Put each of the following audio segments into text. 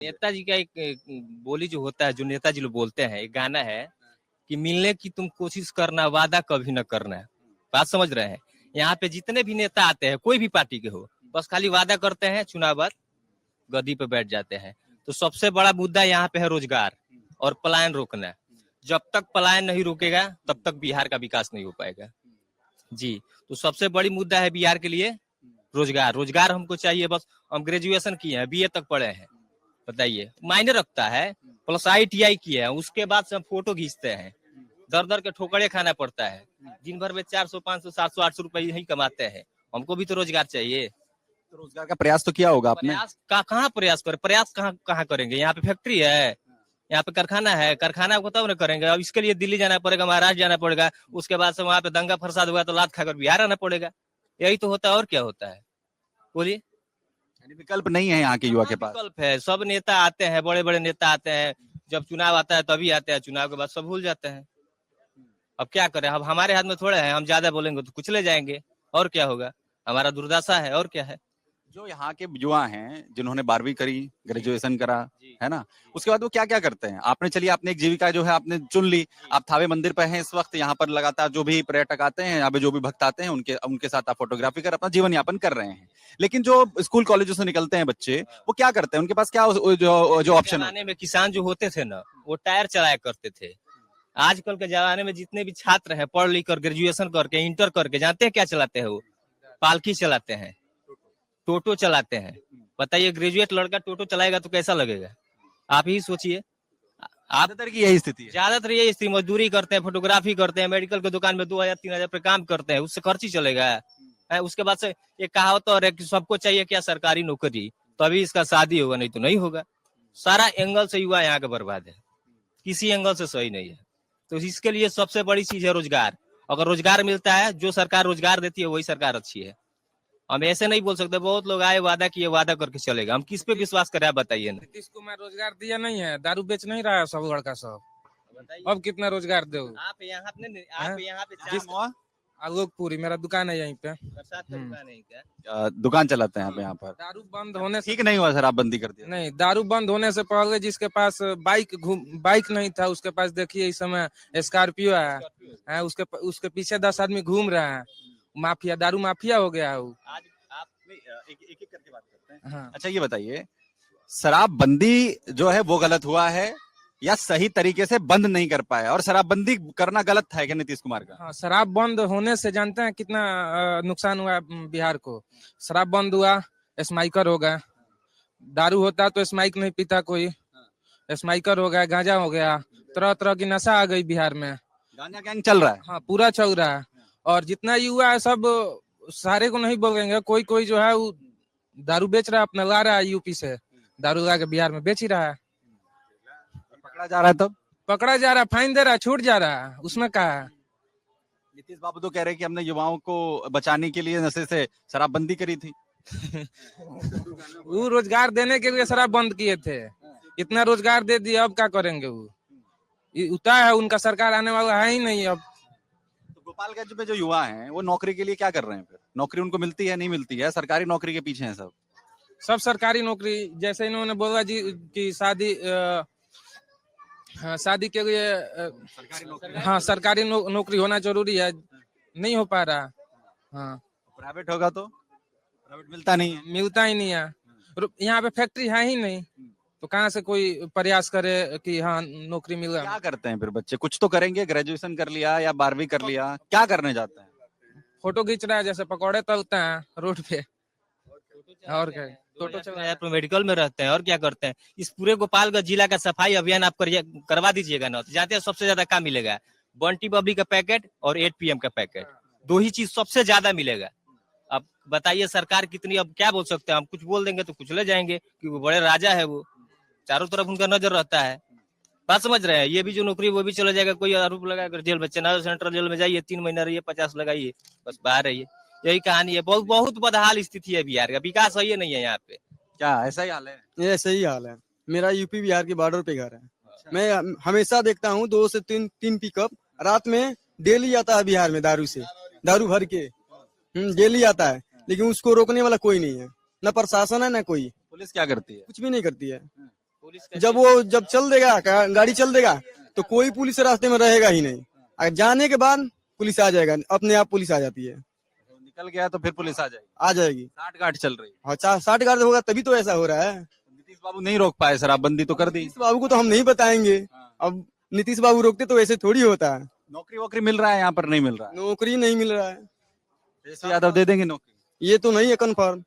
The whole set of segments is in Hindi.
नेताजी का एक बोली जो होता है, जो नेताजी लोग बोलते हैं, एक गाना है कि मिलने की तुम कोशिश करना, वादा कभी न करना। बात समझ रहे हैं? यहाँ पे जितने भी नेता आते हैं, कोई भी पार्टी के हो, बस खाली वादा करते हैं, चुनाव बाद गद्दी पे बैठ जाते हैं। तो सबसे बड़ा मुद्दा यहाँ पे है रोजगार और पलायन रोकना। जब तक पलायन नहीं रुकेगा तब तक बिहार का विकास नहीं हो पाएगा जी। तो सबसे बड़ी मुद्दा है बिहार के लिए रोजगार। रोजगार हमको चाहिए। बस हम ग्रेजुएशन किए हैं, बीए तक पढ़े हैं, बताइए मायने रखता है। प्लस ITI किए हैं, उसके बाद से हम फोटो खींचते हैं, दर दर के ठोकरे खाना पड़ता है। दिन भर में 400 500 700 800 रुपए यही कमाते हैं। हमको भी तो रोजगार चाहिए। तो रोजगार का प्रयास तो किया होगा आपने? प्रयास कहाँ प्रयास करें? प्रयास कहाँ करेंगे? यहाँ पे फैक्ट्री है, यहाँ पे कारखाना है, कारखाना को तब न करेंगे। अब इसके लिए दिल्ली जाना पड़ेगा, महाराष्ट्र जाना पड़ेगा, उसके बाद से वहां पे दंगा फसाद हुआ तो लात खाकर बिहार आना पड़ेगा। यही तो होता है, और क्या होता है बोलिए? विकल्प नहीं है यहाँ के युवा के पास। विकल्प है। सब नेता आते हैं, बड़े बड़े नेता आते हैं, जब चुनाव आता है तभी आते हैं, चुनाव के बाद सब भूल जाते हैं। अब क्या करें? अब हमारे हाथ में थोड़े है, हम ज्यादा बोलेंगे तो कुचले जाएंगे, और क्या होगा? हमारा दुर्दशा है, और क्या है। जो यहाँ के युवा हैं जिन्होंने 12वीं करी, ग्रेजुएशन करा, है ना, उसके बाद वो क्या क्या करते हैं? आपने चलिए आपने एक जीविका जो है आपने चुन ली, आप थावे मंदिर पे हैं इस वक्त, यहाँ पर लगातार जो भी पर्यटक आते हैं, यहाँ पे जो भी भक्त आते हैं, उनके साथ आप फोटोग्राफी कर अपना जीवन यापन कर रहे हैं। लेकिन जो स्कूल कॉलेजों से निकलते हैं बच्चे, वो क्या करते हैं? उनके पास क्या जो ऑप्शन जमाने में किसान जो होते थे ना, वो टायर चलाया करते थे। आजकल के जमाने में जितने भी छात्र हैं, पढ़ लिख कर, ग्रेजुएशन करके, इंटर करके, जानते हैं क्या चलाते हैं? वो पालकी चलाते हैं, टोटो चलाते हैं। बताइए, ग्रेजुएट लड़का टोटो चलाएगा तो कैसा लगेगा? आप ही सोचिए। आप ज्यादातर की यही स्थिति है। ज्यादातर ये स्थिति, मजदूरी करते हैं, फोटोग्राफी करते हैं, मेडिकल की दुकान में 2000 3000 पे काम करते हैं, उससे खर्च ही चलेगा है। उसके बाद से एक कहावत और है कि सबको चाहिए क्या? सरकारी नौकरी, तभी इसका शादी होगा, नहीं तो नहीं होगा। सारा एंगल से युवा यहाँ का बर्बाद है, किसी एंगल से सही नहीं है। तो इसके लिए सबसे बड़ी चीज है रोजगार। अगर रोजगार मिलता है, जो सरकार रोजगार देती है वही सरकार अच्छी है। हम ऐसे नहीं बोल सकते। बहुत लोग आए, वादा किए, वादा करके चलेगा, हम किस पे विश्वास करें? आप बताइए ना। नीतीश कुमार रोजगार दिया नहीं है, दारू बेच नहीं रहा है सब लड़का सब। अब कितना रोजगार दो? आप यहाँ पे आलोकपुरी मेरा दुकान है यहीं पे। दुकान चलाते हैं आप यहाँ पर? दारू बंद होने से ठीक नहीं हुआ शराबबंदी कर दिया? नहीं, दारू बंद होने से पहले जिसके पास बाइक नहीं था, उसके पास देखिए इस समय स्कॉर्पियो है, उसके पीछे 10 आदमी घूम रहे हैं। माफिया, दारू माफिया हो गया है वो। आज आप एक करके बात करते हैं। हाँ। अच्छा ये बताइए, शराबबंदी जो है वो गलत हुआ है या सही तरीके से बंद नहीं कर पाया? और शराबबंदी करना गलत था क्या नीतीश कुमार का? हाँ, शराब बंद होने से जानते हैं कितना नुकसान हुआ बिहार को? शराब बंद हुआ, स्माइकर हो गया। दारू होता तो स्माइक नहीं पीता कोई, स्माइकर हो गया, गांजा हो गया, तरह तरह की नशा आ गई बिहार में। गांजा गैंग चल रहा है। हाँ, पूरा चल रहा है। और जितना युवा है सब, सारे को नहीं बोलेंगे, कोई कोई जो है वो दारू बेच रहा है, अपना ला रहा है यूपी से, दारू ला के बिहार में बेच ही रहा है। पकड़ा जा रहा है तब? पकड़ा जा रहा है, फाइन दे रहा है, छूट जा रहा है, उसमें क्या है? नीतीश बाबू तो कह रहे हैं कि हमने युवाओं को बचाने के लिए नशे से शराबबंदी करी थी। वो रोजगार देने के लिए शराब बंद किए थे, इतना रोजगार दे दिया, अब क्या करेंगे? वो उतना है, उनका सरकार आने वाला है ही नहीं अब। तो गोपालगंज में जो युवा हैं वो नौकरी के लिए क्या कर रहे हैं? फिर नौकरी उनको मिलती है, नहीं मिलती है? सरकारी नौकरी के पीछे हैं सब सरकारी नौकरी। जैसे इन्होंने बोला जी कि शादी हाँ, शादी के लिए हाँ सरकारी नौकरी होना जरूरी है, नहीं हो पा रहा। हाँ, प्राइवेट होगा तो प्राइवेट मिलता नहीं है। मिलता ही नहीं है। यहाँ पे फैक्ट्री है ही नहीं, तो कहाँ से कोई प्रयास करे कि हाँ नौकरी मिल क्या करते हैं फिर बच्चे? कुछ तो करेंगे, ग्रेजुएशन कर लिया या 12वीं कर लिया, क्या करने जाते हैं? फोटो खींच रहा है, जैसे पकौड़े तलते हैं रोड पे, और क्या, टोटो चला, मेडिकल में रहते हैं, और क्या करते हैं? इस पूरे गोपालगंज जिला का सफाई अभियान आप करवा दीजिएगा ना, तो जानते हैं सबसे ज्यादा क्या मिलेगा? बंटी बबली का पैकेट और 8 PM का पैकेट, दो ही चीज सबसे ज्यादा मिलेगा। अब बताइए सरकार कितनी, अब क्या बोल सकते हैं? हम कुछ बोल देंगे तो कुछ ले जाएंगे, क्योंकि बड़े राजा है वो, चारों तरफ उनका नजर रहता है। बात समझ रहे हैं? ये भी जो नौकरी वो भी चला जाएगा। कोई आरोप लगाकर जेल में, चेन्नई सेंट्रल जेल में जाइए, 3 महीना रहिए, 50 लगाइए, बस बाहर रहिए। यही कहानी है। बहुत बहुत बदहाल स्थिति है बिहार का, विकास है नहीं है यहाँ पे। क्या ऐसा ही हाल है? ये सही हाल है। मेरा यूपी बिहार के बॉर्डर पे घर है। मैं हमेशा देखता हूँ 2 से 3 पिकअप रात में डेली आता है बिहार में, दारू भर के डेली आता है, लेकिन उसको रोकने वाला कोई नहीं है, न प्रशासन है न कोई। पुलिस क्या करती है? कुछ भी नहीं करती है। जब चल देगा गाड़ी चल देगा तो कोई पुलिस रास्ते में रहेगा ही नहीं। अगर जाने के बाद पुलिस आ जाएगा, अपने आप पुलिस आ जाती है। निकल गया तो फिर पुलिस आ जाएगी। आ जाएगी। 60 गार्ड चल रही है। हाँ 60 गार्ड होगा तभी तो ऐसा हो रहा है। नीतीश बाबू नहीं रोक पाए, शराबबंदी तो कर दी। नीतीश बाबू को तो हम नहीं बताएंगे। अब नीतीश बाबू रोकते तो ऐसे थोड़ी होता है। नौकरी वोकरी मिल रहा है यहाँ पर? नहीं मिल रहा है। नौकरी नहीं मिल रहा है। तेजस्वी यादव दे देंगे नौकरी? ये तो नहीं है कन्फर्म,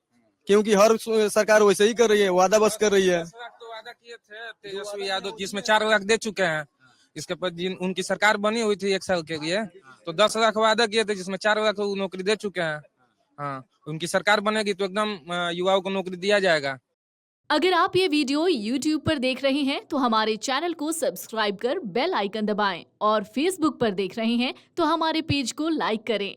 क्योंकि हर सरकार वैसे ही कर रही है, वादा बस कर रही है। 10 लाख तो वादा किए थे तेजस्वी यादव, जिसमें 4 लाख दे चुके हैं। इसके पर उनकी सरकार बनी हुई थी 1 साल के लिए, तो 10 लाख वादा किए थे, जिसमें 4 लाख नौकरी दे चुके हैं। हाँ, उनकी सरकार बनेगी तो एकदम युवाओं को नौकरी दिया जाएगा। अगर आप ये वीडियो YouTube पर देख रहे हैं तो हमारे चैनल को सब्सक्राइब कर बेल आइकन दबाएं, और Facebook पर देख रहे हैं तो हमारे पेज को लाइक करें।